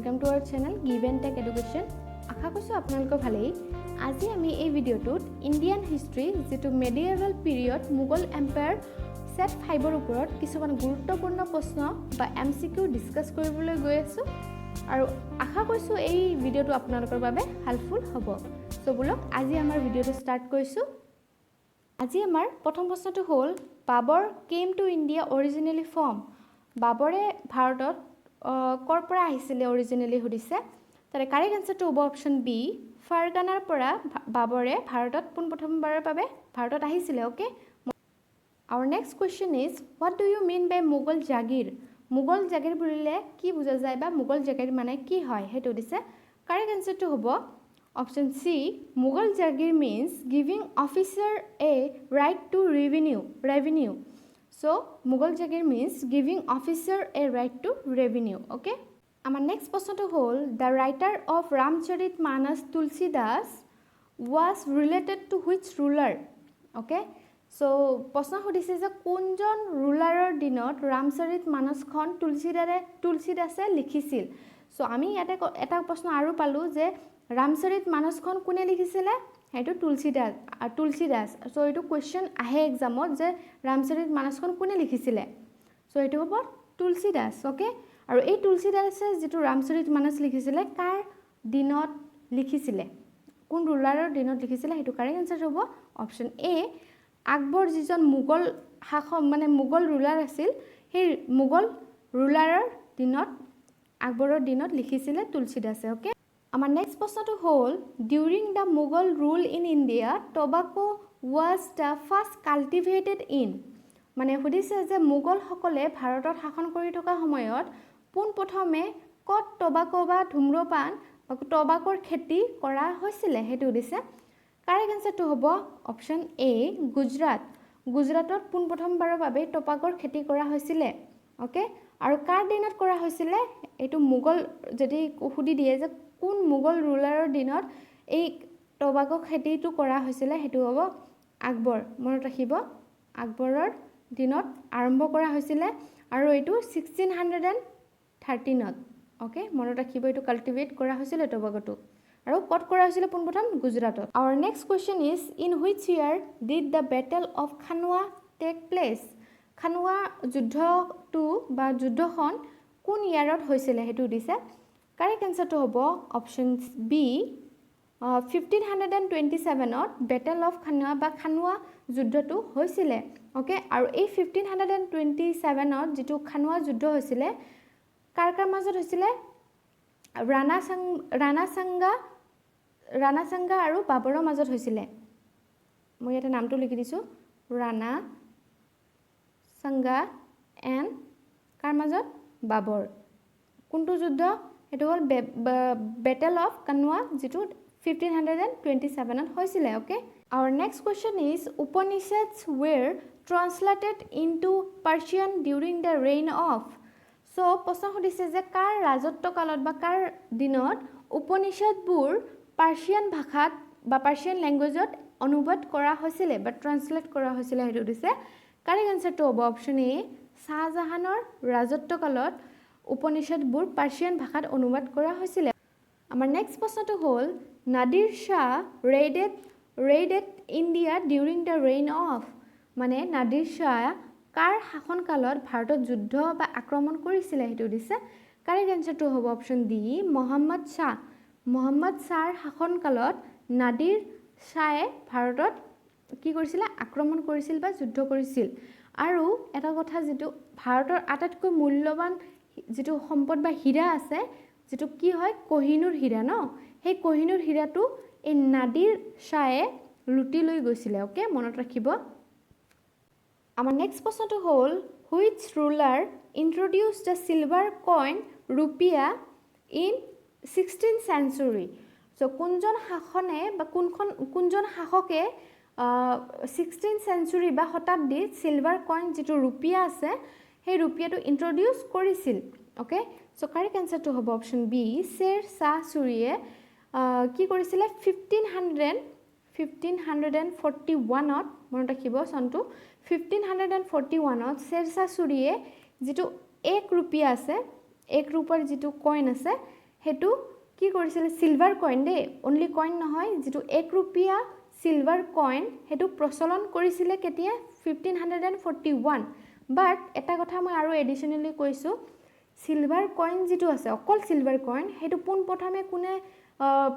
Welcome to our channel Give and Take Education. আশা কৰিছো আপোনালোক ভালেই। আজি আমি এই ভিডিঅ'টোত ইণ্ডিয়ান হিষ্ট্ৰী যেটো medieval period Mughal empire set 5 ৰ ওপৰত কিছুমান গুৰুত্বপূৰ্ণ প্ৰশ্ন বা এমসিকিউ ডিসকাস কৰিবলৈ গৈ আছো আৰু আশা কৰিছো এই ভিডিঅ'টো আপোনালোকৰ বাবে হেল্পফুল হ'ব। সো বলক আজি আমাৰ ভিডিঅ'টো ষ্টাৰ্ট কৰিছো। আজি আমাৰ প্ৰথম প্ৰশ্নটো হ'ল Babur came to India originally from. বাবৰে ভাৰতত কৰ পৰা আহিছিলে অৰিজিনেলি সুধিছে। তাৰে কাৰেক্ট আনসাৰটো হ'ব অপশন বি, ফাৰগানাৰ পৰা বাবৰে ভাৰতত পোনপ্ৰথমবাৰৰ বাবে ভাৰতত আহিছিলে। Okay, our next question is what do you mean by Mughal jagir? Mughal jagir বুলিলে কি বুজা যায় বা মুঘল জাগিৰ মানে কি হয় হেতু দিছে। কাৰেক্ট আনসাৰটো হ'ব option C, Mughal jagir means giving officer a right to revenue. So Mughal jagir means giving officer a right to revenue. Okay, আমাৰ next প্ৰশ্নটো হ'ল the writer of Ramcharitmanas Tulsidas was related to which ruler? Okay, so প্ৰশ্ন সুধিছে যে কোনজন ৰুলাৰৰ দিনত ৰামচৰিতমানসখন তুলসীদাসে লিখিছিল। So আমি ইয়াতে এটা প্ৰশ্ন আৰু পালো যে ৰামচৰিতমানসখন কোনে লিখিছিলে, হেতু তুলসীদাস। সো এটো কোৱেশ্চন আহে এক্সামত যে ৰামচৰিতমানসখন কোনে লিখিছিলে। সো এটো হ'ব তুলসীদাস। ওকে, আৰু এই তুলসীদাসে যেটো ৰামচৰিতমানস লিখিছিলে কাৰ দিনত লিখিছিলে, কোন ৰুলাৰৰ দিনত লিখিছিলে, হেতু কাৰেক্ট আনসাৰ হ'ব অপশন এ, আকবৰ যিজন মুঘল শাসক মানে মুঘল ৰুলাৰ আছিল সেই মুঘল ৰুলাৰৰ দিনত আকবৰৰ দিনত লিখিছিলে তুলসীদাসে। ওকে, আমাৰ নেক্সট প্ৰশ্নটো হ'ল during the Mughal rule in India tobacco was the first cultivated in. মানে সুধিছে যে মুঘলসকলে ভাৰতত শাসন কৰি থকা সময়ত পোনপ্ৰথমে ক'ত টবাকো বা ধূম্ৰপান বা টবাকৰ খেতি কৰা হৈছিলে হেতু দিছে। কাৰেক্ট আনসাৰটো হ'ব অপশন এ, গুজৰাটত পোনপ্ৰথমবাৰৰ বাবে টবাকৰ খেতি কৰা হৈছিলে। ওকে, আৰু কাৰ দিনত কৰা হৈছিলে, এইটো মুঘল যদি সুধি দিয়ে যে কোন মুঘল ৰুলাৰৰ দিনত এই টবাকো খেতিটো কৰা হৈছিলে হেতু হ'ব আকবৰ। মনত ৰাখিব আকবৰৰ দিনত আৰম্ভ কৰা হৈছিলে আৰু এইটো 1613ত। ওকে, মনত ৰাখিব এইটো কাল্টিভেট কৰা হৈছিলে টবাকোটো আৰু ক'ত কৰা হৈছিলে পোনপ্ৰথম গুজৰাটত। Our next question is in which year did the battle of Khanwa take place? খানুৱা যুদ্ধটো বা যুদ্ধখন কোন ইয়াৰত হৈছিলে হেতু দিছে। কাৰেক্ট আনসাৰটো হ'ব অপশন বি, 1527ত বেটেল অফ খানুৱা বা খানুৱা যুদ্ধটো হৈছিলে। ওকে, আৰু এই 1527ত যেটো খানুৱা যুদ্ধ হৈছিলে কাৰ মাজত হৈছিলে, ৰাণা সাংগা আৰু বাবৰৰ মাজত হৈছিলে। মই ইয়াতে নামটো লিখি দিছো, ৰাণা সাংগা এণ্ড কাৰ মাজত, বাবৰ। কোনটো যুদ্ধ, এটো হ'ল বেটেল অফ কানুৱা যেটো 1527ত হৈছিলে। Okay, our next question is Upanishads were translated into Persian during the reign of. So প্ৰশ্ন সুধিছে যে কাৰ ৰাজত্ব কালত বা কাৰ দিনত উপনিষদবোৰ পাৰ্চিয়ান ভাষাত বা পাৰ্চিয়ান ল্যাঙ্গুৱেজত অনুবাদ কৰা হৈছিলে বা ট্ৰান্সলেট কৰা হৈছিলে হেতু দিছে। কাৰেক্ট আনসাৰটো হ'ব অপশন এ, শাহজাহানৰ ৰাজত্ব কালত উপনিষদবোৰ পাৰ্চিয়ান ভাষাত অনুবাদ কৰা হৈছিলে। আমাৰ নেক্সট প্ৰশ্নটো হ'ল নাদিৰ শাহ raided India during the reign of. মানে নাদিৰ শাহ কাৰ শাসনকালত ভাৰতত যুদ্ধ বা আক্ৰমণ কৰিছিলে হেতু দিছে। কাৰেক্ট আনসাৰটো হ'ব অপশন ডি, মোহাম্মদ শ্বাহৰ শাসনকালত নাদিৰ শাহে ভাৰতত কি কৰিছিলে, আক্ৰমণ কৰিছিল বা যুদ্ধ কৰিছিল। আৰু এটা কথা যেটো ভাৰতৰ আটাইতকৈ মূল্যৱান যেটো সম্পদ বা হীৰা আছে যেটো কি হয় কোহিনুৰ হীৰা ন, সেই কোহিনুৰ হীৰাটো এই নাদিৰ শাহে লুটি লৈ গৈছিলে। ওকে, মনত ৰাখিব। আমাৰ নেক্সট প্ৰশ্নটো হ'ল which ruler introduced the silver coin rupia in 16th century? So কোনজন শাসনে বা কোনজন শাসকে 16th century বা শতাব্দীত সিলভাৰ কইন যেটো ৰুপিয়া আছে সেই ৰুপিয়াটো ইন্ট্ৰোডিউস কৰিছিল। ওকে, সো কাৰেক্ট আনসাৰটো হ'ব অপশন বি, শ্বেৰ শাহ চুৰীয়ে কি কৰিছিলে 1541ত, মনত ৰাখিব চনটো 1541ত শ্বেৰ শাহ চুৰীয়ে যেটো 1 ৰুপিয়া আছে, 1 ৰূপৰ যেটো কইন আছে হেতু কি কৰিছিল silver coin they only coin নহয় যেটো 1 रुपया সিলভাৰ কইন হেতু প্ৰচলন কৰিছিল কেতিয়া 1541 বাট এটা কথা মই আৰু এডিশনালি কৈছো সিলভাৰ কইন যেটো আছে অকল সিলভাৰ কইন হেতু পোন প্ৰথমে কোনে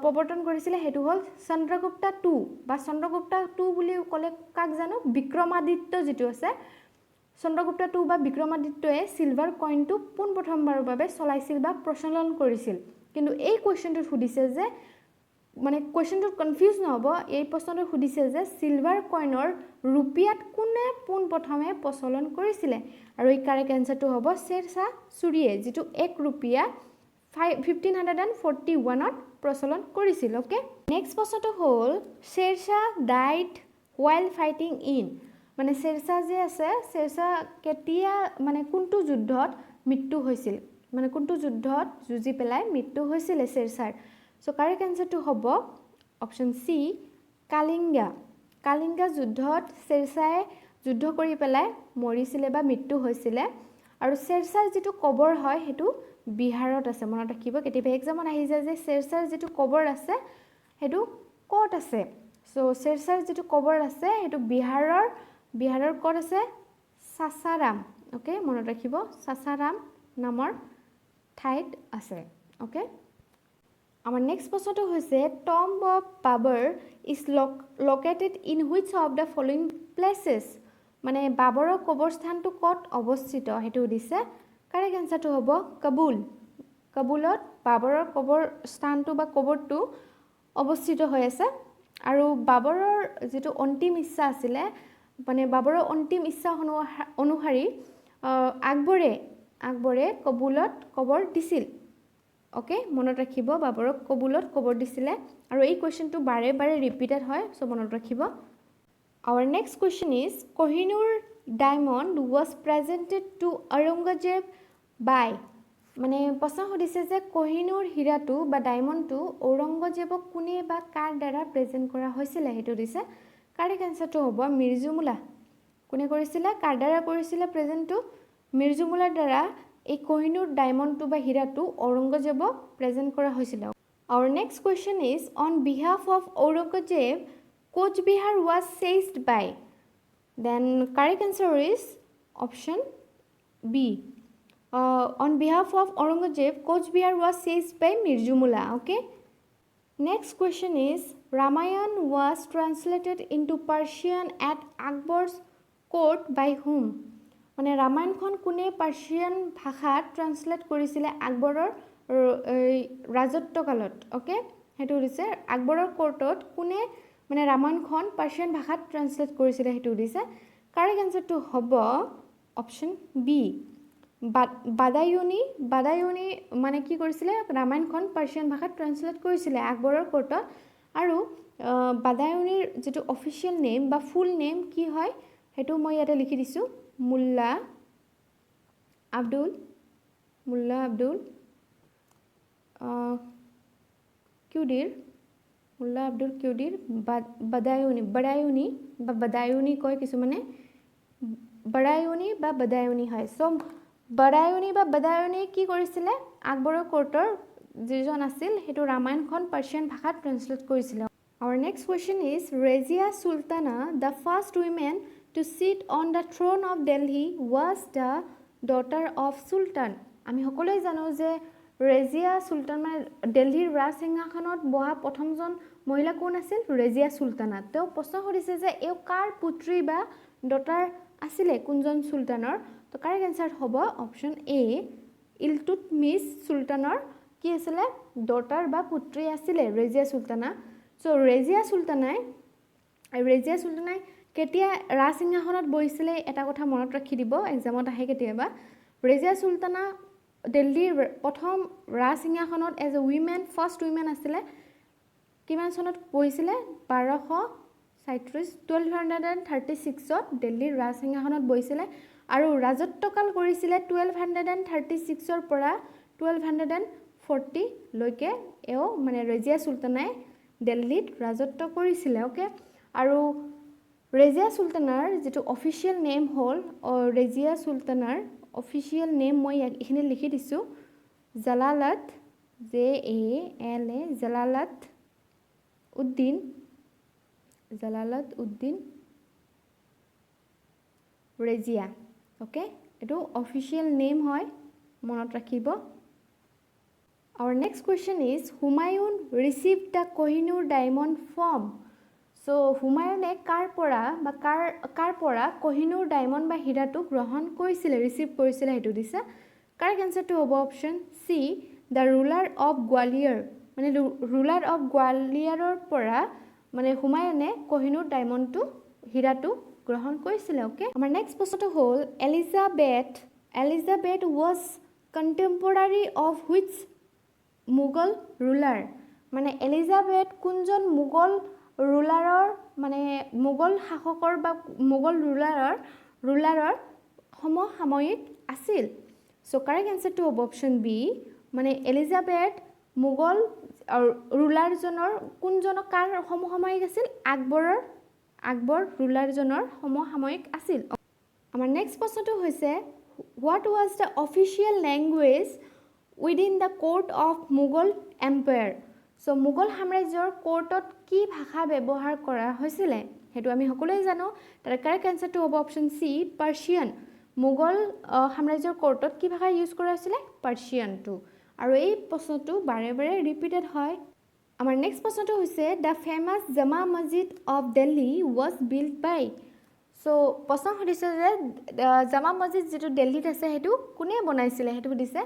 প্ৰৱৰ্তন কৰিছিল হেতু হল চন্দ্ৰগুপ্তা 2 বা চন্দ্ৰগুপ্তা 2 বুলি কলে কাক জানো বিক্ৰমাদিত্য যেটো আছে চন্দ্ৰগুপ্তা 2 বা বিক্ৰমাদিত্যয়ে সিলভাৰ কইনটো পোন প্ৰথমবাৰৰ বাবে চলাইছিল বা প্ৰচলন কৰিছিল কিন্তু এই কোৱেশ্চনটো সুধিছে যে মানে কোৱেশ্চনটো কনফিউজ নহব এই প্ৰশ্নটো সুধিছে যে সিলভাৰ কইনৰ ৰুপিয়াত কোনে পোন প্ৰথমে প্ৰচলন কৰিছিল আৰু এই কাৰেক্ট আনসাৰটো হ'ব শেৰশাহ চুৰীয়ে যেটো 1 रुपया 1541 ত প্ৰচলন কৰিছিল ওকে নেক্সট প্ৰশ্নটো হ'ল শেৰশাহ ডাইড while fighting in মানে শেৰশাহ যে আছে শেৰশাহ কেতিয়া মানে কোনটো যুদ্ধত মৃত্যু হৈছিল মানে কোনটো যুদ্ধত যুজি পেলাই মৃত্যু হৈছিল শেৰশাহ সো কাৰেক্ট আনসাৰটো হ'ব অপচন সি কালিঙ্গা কালিঙ্গা যুদ্ধত শেৰশাহে যুদ্ধ কৰি পেলাই মৰিছিল বা মৃত্যু হৈছিল আৰু শেৰশাহ যেটো কবৰ হয় হেতু বিহাৰত আছে মনত ৰাখিব কেতিয়াবা এক্সামত আহি যায় যে শেৰশাহ যেটো কবৰ আছে হেতু ক'ত আছে সো শেৰশাহ যেটো কবৰ আছে হেতু বিহাৰৰ ক'ত আছে সাসাৰাম ওকে মনত ৰাখিব সাসাৰাম নামৰ ঠাইত আছে ওকে আমাৰ নেক্সট প্ৰশ্নটো হৈছে tomb of Babur is located in which of the following places মানে বাবৰৰ কবৰস্থানটো ক'ত অৱস্থিত হেতু দিছে কাৰেক্ট আনসাৰটো হ'ব কাবুলত বাবৰৰ কবৰস্থানটো বা কবৰটো অৱস্থিত হৈ আছে আৰু বাবৰৰ যেটো অন্তিম ইচ্ছা আছিল মানে বাবৰৰ অন্তিম ইচ্ছা অনুসৰি আকবৰে কাবুলত কবৰ দিছিল ওকে মনত ৰাখিব বাবৰক কাবুলত কবৰ দিছিল আৰু এই কোৱেশ্চনটো বাৰে বাৰে ৰিপিটেড হয় সো মনত ৰাখিব Our next question is Kohinoor diamond was presented to Aurangzeb by মানে প্ৰশ্ন সুধিছে যে কোহিনুৰ হীৰাটো বা ডায়মণ্ডটো ঔৰংগজেবক কোনে বা কাৰ দ্বাৰা প্ৰেজেন্ট কৰা হৈছিল হেতু দিছে কাৰেক্ট আনসাৰটো হ'ব মিৰ্জুমুলা কোনে কৰিছিল কাৰ দ্বাৰা কৰিছিল প্ৰেজেন্টটো মিৰ্জুমুলাৰ দ্বাৰা এই কোহিনুৰ ডায়মণ্ডটো বা হীৰাটো ঔৰংগজেবক প্ৰেজেন্ট কৰা হৈছিল Our next question is on behalf of Aurangzeb Coach Bihar was seized by then correct answer is option B on behalf of Aurangzeb Coach Bihar was seized by Mirzumula okay next question is Ramayana was translated into Persian at Akbar's court by whom মানে ৰামায়ণখন কোনে Persian ভাষাত translate কৰিছিল আকবৰৰ ৰাজত্ব কালত okay হেতু দিছে আকবৰৰ কোৰ্টত কোনে মানে ৰামায়ণখন পাৰ্চিয়ান ভাষাত ট্ৰান্সলেট কৰিছিল হেতু দিছে কাৰেক্ট আনসাৰটো হ'ব অপচন বি বাদায়ুনি মানে কি কৰিছিল ৰামায়ণখন পাৰ্চিয়ান ভাষাত ট্ৰান্সলেট কৰিছিল আকবৰৰ কোৰ্টত আৰু বাদায়ুনিৰ যেটো অফিচিয়েল নেম বা ফুল নেম কি হয় হেতু মই ইয়াতে লিখি দিছো মুল্লা আব্দুল কিউদিৰ মুল্লা আব্দুল কিউদিৰ বাদায়ুনি কয় কিছু মানে বাদায়ুনি বা বাদায়ুনি হয় সো বাদায়ুনি বা বাদায়ুনি কি কৰিছিল আকবৰৰ কোৰ্টৰ যিজন আছিল হেতু ৰামায়ণখন পাৰ্চিয়ান ভাষাত ট্ৰান্সলেট কৰিছিল Our next question is Razia Sultana the first woman to sit on the throne of Delhi was the daughter of Sultan আমি সকলোৱে জানো যে ৰেজিয়া সুলতান মানে দিল্লীৰ ৰাজসিংহাসনত বহা প্ৰথমজন মহিলা কোন আছিল ৰেজিয়া সুলতানা তেওঁ প্ৰশ্ন কৰিছে যে এও কাৰ পুত্ৰী বা ডটাৰ আছিল কোনজন সুলতানৰ তো কাৰেক্ট আনসাৰ হ'ব অপচন এ ইলতুৎমিছ সুলতানৰ কি আছিল ডটাৰ বা পুত্ৰী আছিল ৰেজিয়া সুলতানা সো ৰেজিয়া সুলতানাই কেতিয়া ৰাজসিংহাসনত বহিছিল এটা কথা মনত ৰাখি দিব এক্সামত আহে কেতিয়াবা ৰেজিয়া সুলতানা দিল্লীৰ প্ৰথম ৰাজসিংহাসনত as a women first women আছিল কিমান চনত বহিছিল 1236 ত দিল্লীৰ ৰাজসিংহাসনত বহিছিল আৰু ৰাজত্বকাল কৰিছিল 1236 ৰ পৰা 1240 লৈকে এও মানে ৰেজিয়া সুলতানাই দিল্লীত ৰাজত্ব কৰিছিল ওকে আৰু ৰেজিয়া সুলতানাৰ যেটো অফিচিয়েল নেম হল ৰেজিয়া সুলতানাৰ অফিচিয়েল নেম মই এখানে লিখি দিছো জালালাত JALA জালালাত-উদ্দিন ৰেজিয়া ওকে এটো অফিচিয়েল নেম হয় মনত ৰাখিব Our next question is Humayun received the Kohinoor diamond from So হুমায়ুনে কাৰ পৰা কোহিনুৰ ডায়মণ্ড বা হীৰাটো গ্ৰহণ কৰিছিলে ৰিসিভ কৰিছিলে হেতু দিছে কাৰেক্ট আনসাৰটো হ'ব option C the ruler of Gwalior মানে ৰুলাৰ অফ গোৱালিয়ৰৰ পৰা মানে হুমায়ুনে কোহিনুৰ ডায়মণ্ডটো হীৰাটো গ্ৰহণ কৰিছিলে ওকে আমাৰ নেক্সট প্ৰশ্নটো হ'ল Elizabeth was contemporary of which Mughal ruler মানে এলিজাবেথ কোনজন মুঘল ৰুলাৰৰ মানে মুঘল শাসকৰ বা মুঘল ৰুলাৰৰ সমসাময়িক আছিল সো কাৰেক্ট আনসাৰটো হ'ব অপশন বি মানে এলিজাবেথ মুঘল ৰুলাৰজনৰ কোনজনৰ কাৰ সমসাময়িক আছিল আকবৰ ৰুলাৰজনৰ সমসাময়িক আছিল আমাৰ নেক্সট প্ৰশ্নটো হৈছে what was the official language within the court of Mughal empire So Mughal সাম্ৰাজ্যৰ কোৰ্টত কি ভাষা ব্যৱহাৰ কৰা হৈছিল হেতু আমি সকলোৱে জানো তাৰ কাৰেক্ট আনসাৰটো হ'ব অপশন সি পাৰ্চিয়ান মুঘল সাম্ৰাজ্যৰ কোৰ্টত কি ভাষা ইউজ কৰা হৈছিল পাৰ্চিয়ানটো আৰু এই প্ৰশ্নটো বাৰে বাৰে ৰিপিটেড হয় আমাৰ নেক্সট প্ৰশ্নটো হৈছে দ্য ফেমাস জামা মছজিদ of Delhi was built by So প্ৰশ্ন সুধিছে যে জামা মছজিদ যেটো দিল্লীত আছে হেতু কোনে বনাইছিলে হেতু দিছে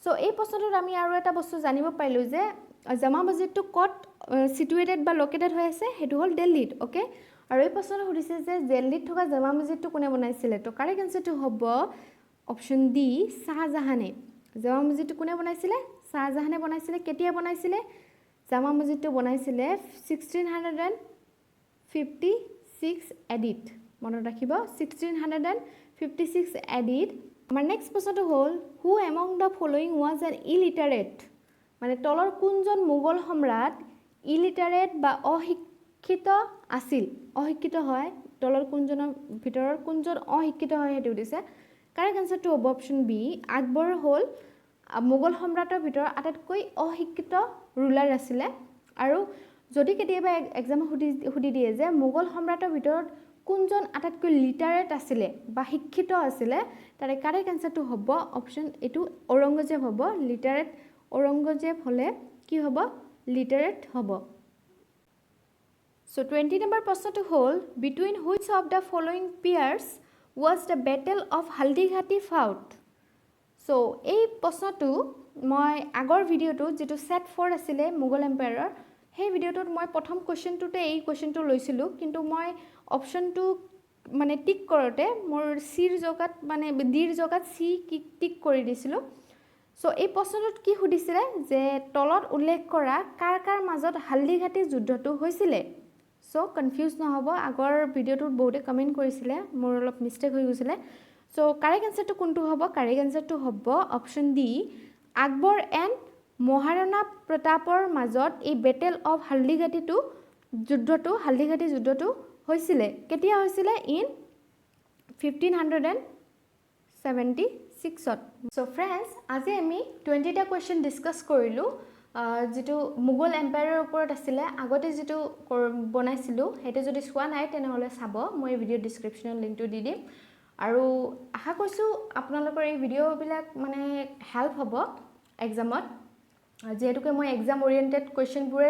সো এই প্ৰশ্নটোত আমি আৰু এটা বস্তু জানিব পাইলো যে জামা মছজিদটো কত সিটুয়েটেড বা লোকেটেড হৈ আছে হেতু হল দিল্লীত ওকে আৰু এই প্ৰশ্নটো সুধিছে যে দিল্লীত থকা জামা মছজিদটো কোনে বনাইছিলে তো কারেক্ট আনসারটো হ'ব অপশন ডি শাহজাহানে জামা মছজিদটো কোনে বনাইছিলে শাহজাহানে বনাইছিলে কেতিয়া বনাইছিলে জামা মছজিদটো বনাইছিলে 1656 এডিট মনত ৰাখিব 1656 এডিট আমাৰ নেক্সট প্ৰশ্নটো হ'ল who among the following was an illiterate মানে তলৰ কোনজন মুঘল সম্ৰাট ইলিটাৰেট বা অশিক্ষিত আছিল অশিক্ষিত হয় তলৰ কোনজনৰ ভিতৰৰ কোনজন অশিক্ষিত হয় হেতু দিছে কাৰেক্ট আনসাৰটো হ'ব অপশন বি আকবৰ হ'ল মুঘল সম্ৰাটৰ ভিতৰত আটাইতকৈ অশিক্ষিত ৰুলাৰ আছিল আৰু যদি কেতিয়াবা এক্সাম সুধি দিয়ে যে মুঘল সম্ৰাটৰ ভিতৰত কোনজন আটাইতকৈ লিটাৰেট আছিল বা শিক্ষিত আছিল তাৰে কাৰেক্ট আনসাৰটো হ'ব অপশন এটো ঔৰংগজেব হ'ব লিটাৰেট ঔৰংগজেব হলে কি হ'ব লিটাৰেট হ'ব So 20 number প্ৰশ্নটো হ'ল between which of the following pairs was the battle of Haldighati fought So এই প্ৰশ্নটো মই আগৰ ভিডিওটো যেটো সেট 4 আছিল মুঘল এম্পায়াৰৰ সেই ভিডিওটোত মই প্ৰথম কোৱেশ্চনটোতে এই কোৱেশ্চনটো লৈছিলো কিন্তু মই অপশনটো মানে টিক কৰতে মোৰ সিৰ জগাত মানে ডিৰ জগাত সি টিক কৰি দিছিলো সো এই প্ৰশ্নটোত কি সুধিছিলে যে তলত উল্লেখ কৰা কাৰ মাজত হালদিঘাটি যুদ্ধটো হৈছিল সো কনফিউজ নহব আগৰ ভিডিওটোত বহুতে কমেন্ট কৰিছিলে মোৰ অলপ মিস্টেক হৈ গৈছিলে সো কাৰেক্ট আনসাৰটো কোনটো হ'ব কাৰেক্ট আনসাৰটো হ'ব option D Akbar and Maharana প্ৰতাপৰ মাজত এই বেটেল অফ হালদিঘাটি যুদ্ধটো হৈছিল কেতিয়া হৈছিল ইন 1576 সো ফ্ৰেন্ডস আজি আমি 20টা কোৱেশ্চন ডিসকাস কৰিলো যেটো মুঘল এম্পায়াৰৰ ওপৰত আছিল আগতে যেটো বনাইছিলো হেতু যদি চোৱা নাই তেনেহলে চাব মই ভিডিও ডেসক্ৰিপচনত লিংকটো দি দিম আৰু আশা কৰিছো আপোনালোকৰ এই ভিডিও বিলাক মানে হেল্প হ'ব এক্সামত যেহেতুকে মই এক্সাম ওৰিয়েন্টেড কোৱেশ্চন বুৰে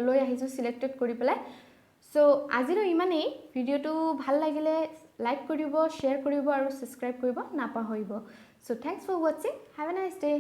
লৈ আহিছো সিলেক্টেড কৰি পেলাই সো আজিৰো ইমানেই ভিডিওটো ভাল লাগিলে লাইক কৰিব শেয়াৰ কৰিব আৰু সাবস্ক্ৰাইব কৰিব নাপাহৰিব so thanks for watching have a nice day